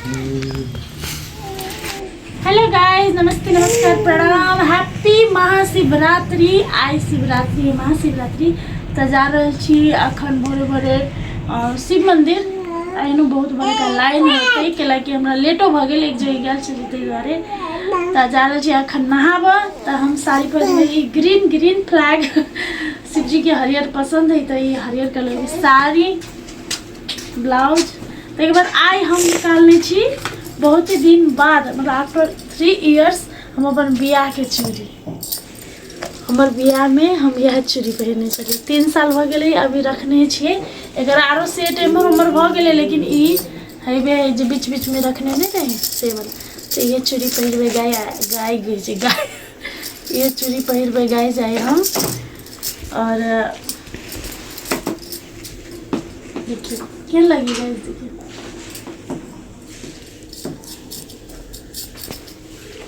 Hello guys, नमस्ते नमस्कार प्रणाम, हैप्पी महाशिवरात्रि। आई शिवरात्रि महाशिवरात्रि तो जा रही छी अखन भोरे भोरे शिव मंदिर। एनू बहुत बड़का लाइन होते कैलाकि हमरा लेटो भ गेल, एक जगह गेल छली ताहि दुआरे तो जा रही छी अखन नहाब। तो हम साड़ी पहन ग्रीन ग्रीन फ्लैग शिव जी के हरियर पसंद है तो ये हरियर कलर की साड़ी ब्लाउज। ताहिके बाद आई हम निकालने छी बहुत ही दिन बाद, मतलब आफ्टर 3 इयर्स हम अपन बियाह के चूड़ी, हमार बियाह में हम यह चूड़ी पहनने चली। 3 साल भ गए अभी रखने छे। एकर आरो सेट एमर उमर भ गए, लेकिन ई हेबे जे बीच बीच में रखने नहीं रहे से वाला। तो ये चूड़ी पहिरबे गाय ये चूड़ी पहिरबे गाय जाए हम। और देखिए क्या लगी गाइस, देखिए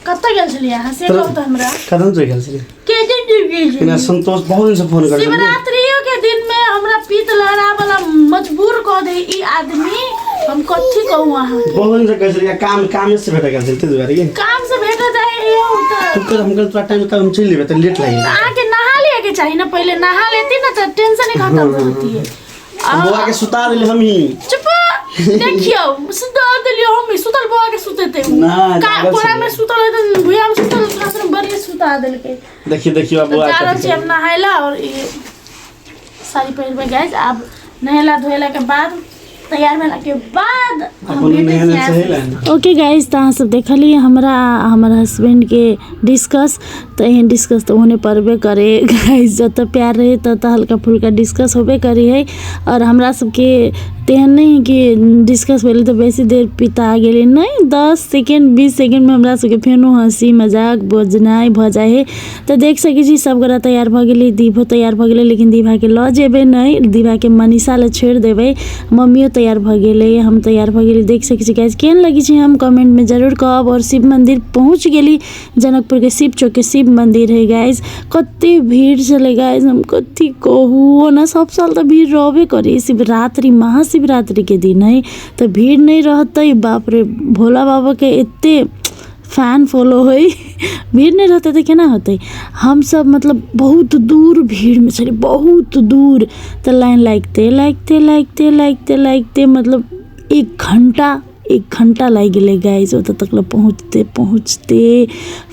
कत्ता गेल छलिए अहाँ से कहू त हमरा कदम से गेल छलिए के दिन गेल छलिए बिना संतोष बहुत दिन से फोन कर शिवरात्रियों के दिन में हमरा पीत लहरा वाला मजबूर क दे ई आदमी। हम कथि कहू अहाँ बहुत दिन से कह छलिए काम से भेट गेल छलिए दुआरे ये काम से भेट जाए यो त तू कर हम कल थोड़ा टाइम काम चल लेबे त लेट लागी आके नहा लिए के चाहिए ना, पहले नहा लेती ना तो टेंशन ही खत्म होती है। बुआ के सुता दिले हम ही चुप देखियो सुता दिलियो हम सुतल बुआ के सुतेते का कोरा में सुतल त भुया में सुतल खासर बरिए सुता देल के। देखियो बुआ के चारों से हम नहाइला और ये साड़ी पहन में गाइस। अब नहला धोइला के बाद तैयार भेला के बाद ओके गाइस, तो सब देखली हमरा हमर हस्बैंड के डिस्कस तो एहन डिस्कस तो होने परबे करे गाइस। जत प्यार रहे तत हल्का फुल्का डिस्कस होबे करी है। और हमरा सबके तेहन नहीं कि डिस्कस पहले तो बेसी देर पिता गेले नहीं, 10 सेकेंड 20 सेकेंड में हमरा सबके फेनो हंसी मजाक बजनाई भ जाए है। तो देख सके छी सब गोरा तैयार भ गेली, दीभो तैयार भ गेले, लेकिन दीभा के ल जेबे नहीं, दीभा के मनीषा ले छोड़ देबे। मम्मियो तैयार भ गेले, हम तैयार भ गेली। देख सके छी गाइस केहन लगी छी हम कमेंट में जरूर कहब। और शिव मंदिर पहुँच गेली, जनकपुर के शिव चौक के शिव मंदिर है गाइस। कते भीड़ चले गाइस, हम कथी कहू ना, सब साल तो भीड़ रहबे करे। शिवरात्रि महाशिवरात्रि के दिन है तो भीड़ नहीं रहते। बाप रे भोला बाबा के इतने फैन फॉलो है, भीड़ नहीं रहते तो केना होते। हम सब मतलब बहुत दूर भीड़ में चले, बहुत दूर। तो लाइन लागते मतलब 1 घंटा लग गए गाइस ओत तक पहुँचते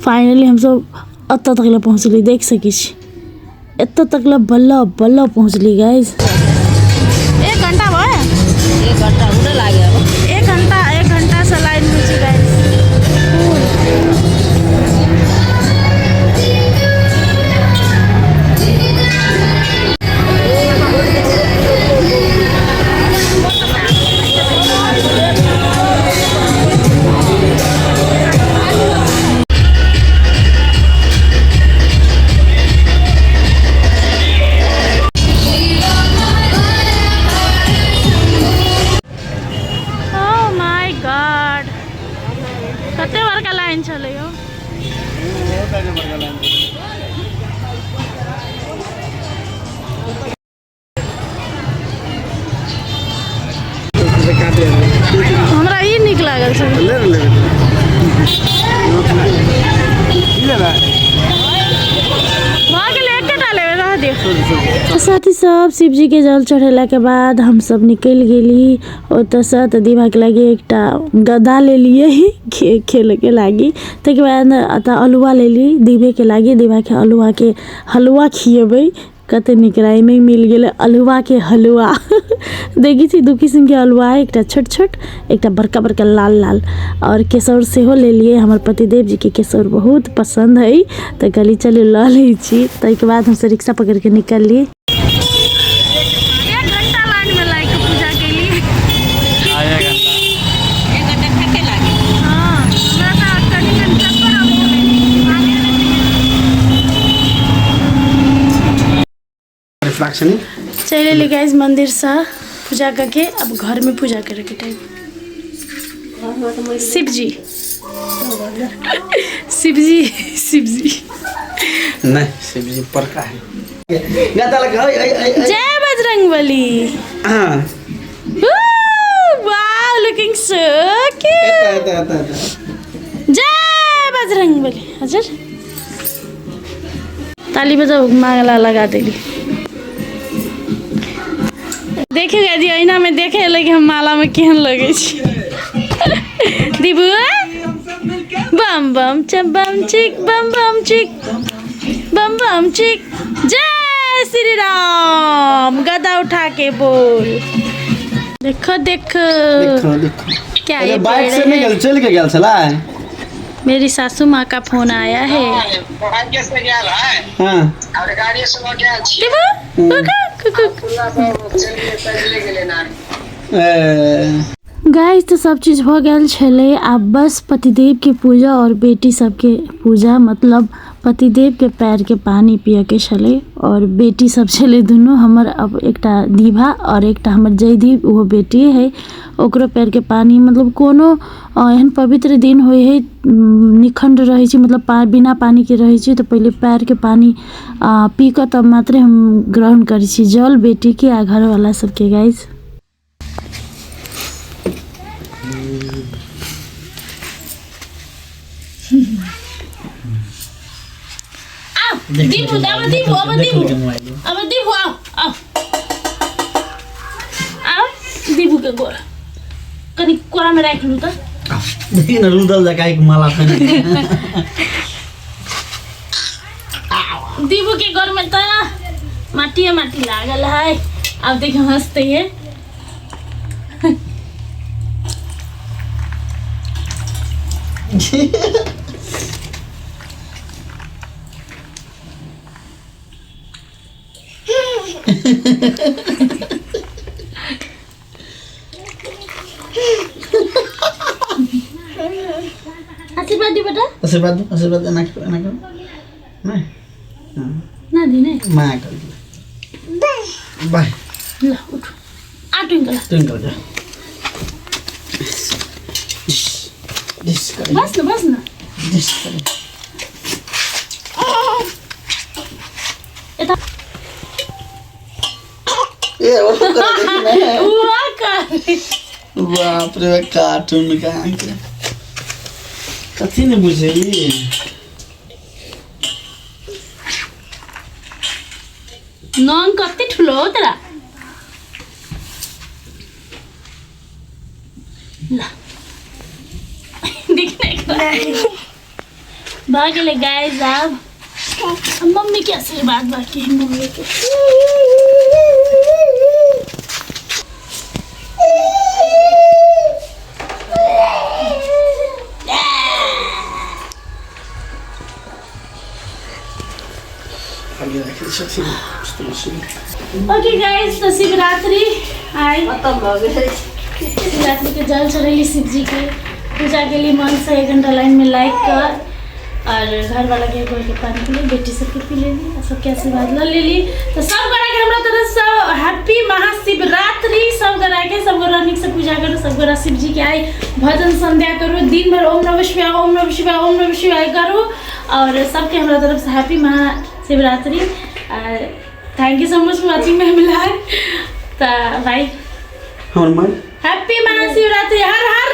फाइनली हम सब अत तक पहुँचली। देख सकी एत तक बल्ल पहुँचली गाइस। 1 घंटा भयो, 1 घंटा हुन लाग्यो। 1 घंटा से लाइन में छी गाइस। कते बड़का लाइन चले हो, हमरा ई निक लागल छै। साथी सब शिव जी के जल चढ़ेला के बाद हम सब निकल गेली ओत से। तो दीवा के लगे एक गदा ले लिए खेल के लागी। तक बाद अलुआ ले ली दीवे के लागी, दीवा के हलुआ खिएबे। कते निकराई में मिल गए अलुआ के हलुआ देखी थी 2 किस्म के अलुआ है, एक छोट एक बड़का लाल। और केसौर से हो ले लिए, हमारे पतिदेव जी के केसौर बहुत पसंद है। तो गली चले ला ली छी। तक बाद हमसे रिक्शा पकड़ के निकल लिए। 1 घंटा लाइन में लाइक पूजा के लिए 1 घंटा थके लागे। हां हमरा तो कनी चक्कर चले ली गाइस मंदिर से पूजा करके। अब घर में पूजा करे के टाइम शिव जी नहीं शिव जी पर का है। जय बजरंगबली। हां वाओ लुकिंग सो क्यूट। आता जय बजरंगबली। हजुर ताली बजाऊ, माला लगा देली। देखियो यदि ऐना में देखे लगे हम माला में केहन लगे छी। दीबू बम बम चम बम चिक बम बम चिक बम बम चिक। जय श्री राम। गदा उठा के बोल। देखो देखो क्या ये बाइक से पेड़ है? निकल चल के गया चला है। मेरी सासू माँ का फोन आया है। हाँ गाइस तो सब चीज हो गया छले। अब बस पतिदेव के पूजा और बेटी सबके पूजा, मतलब पतिदेव के पैर के पानी पिए के छले और बेटी सब छले दुनू हमर। अब एकटा दीभा और एकटा हमर जयदीप, वो बेटी है, ओकरो पैर के पानी, मतलब कोनो एहन पवित्र दिन होय है, निखंड रहे छी, मतलब बिना पानी के रहे छी, तो पहले पैर के पानी पी कर तब मात्र हम ग्रहण करी छी जल बेटी के आ घर वाला सबके। गाइस दीपू अब दीपू अब दीपू अब दीपू आओ आओ आओ दीपू के गोरा कनी कोरा में राख लू त। देखिए ना रुदल जकाई के माला पहन दीपू के घर में त माटी लागल है। अब देखो हंसते है। आशीर्वाद दी बेटा। आशीर्वाद ना करो नहीं ना दी नहीं मां कर बाय ला उठ आ ट्विंकल जा बस ना एता ए वो कर देखना हुआ का बाप रे कार्टून का आंकड़ा कथी ने बुझेली। नॉन कत्ते ठुलो हो तेरा ला देखने भागले गाइस। अब मम्मी के आशीर्वाद बाकी है मम्मी के। ओके गाइस तो शिवरात्रि आई शिवरात्रि के जल चढ़ेली शिव जी के पूजा के लिए मन से 1 घंटा लाइन में लाइक कर और घर वाला के गोल के पानी पी ली, बेटी सबके पी लेली और सबके आशीर्वाद ल लेली। तो सब गोरा के हमरा तरफ से हैप्पी महाशिवरात्रि। सब गोरा के सब गोरा निक से पूजा करो, सब गोरा शिव जी के आई भजन संध्या करो, दिन भर ओम नमः शिवाय ओम नमः शिवाय ओम नमः शिवाय करो और सबके हमरा तरफ से happy Mahashivratri. Thank you so much for watching my blog. तो भाई हमर मन हैप्पी महाशिवरात्रि। हर हर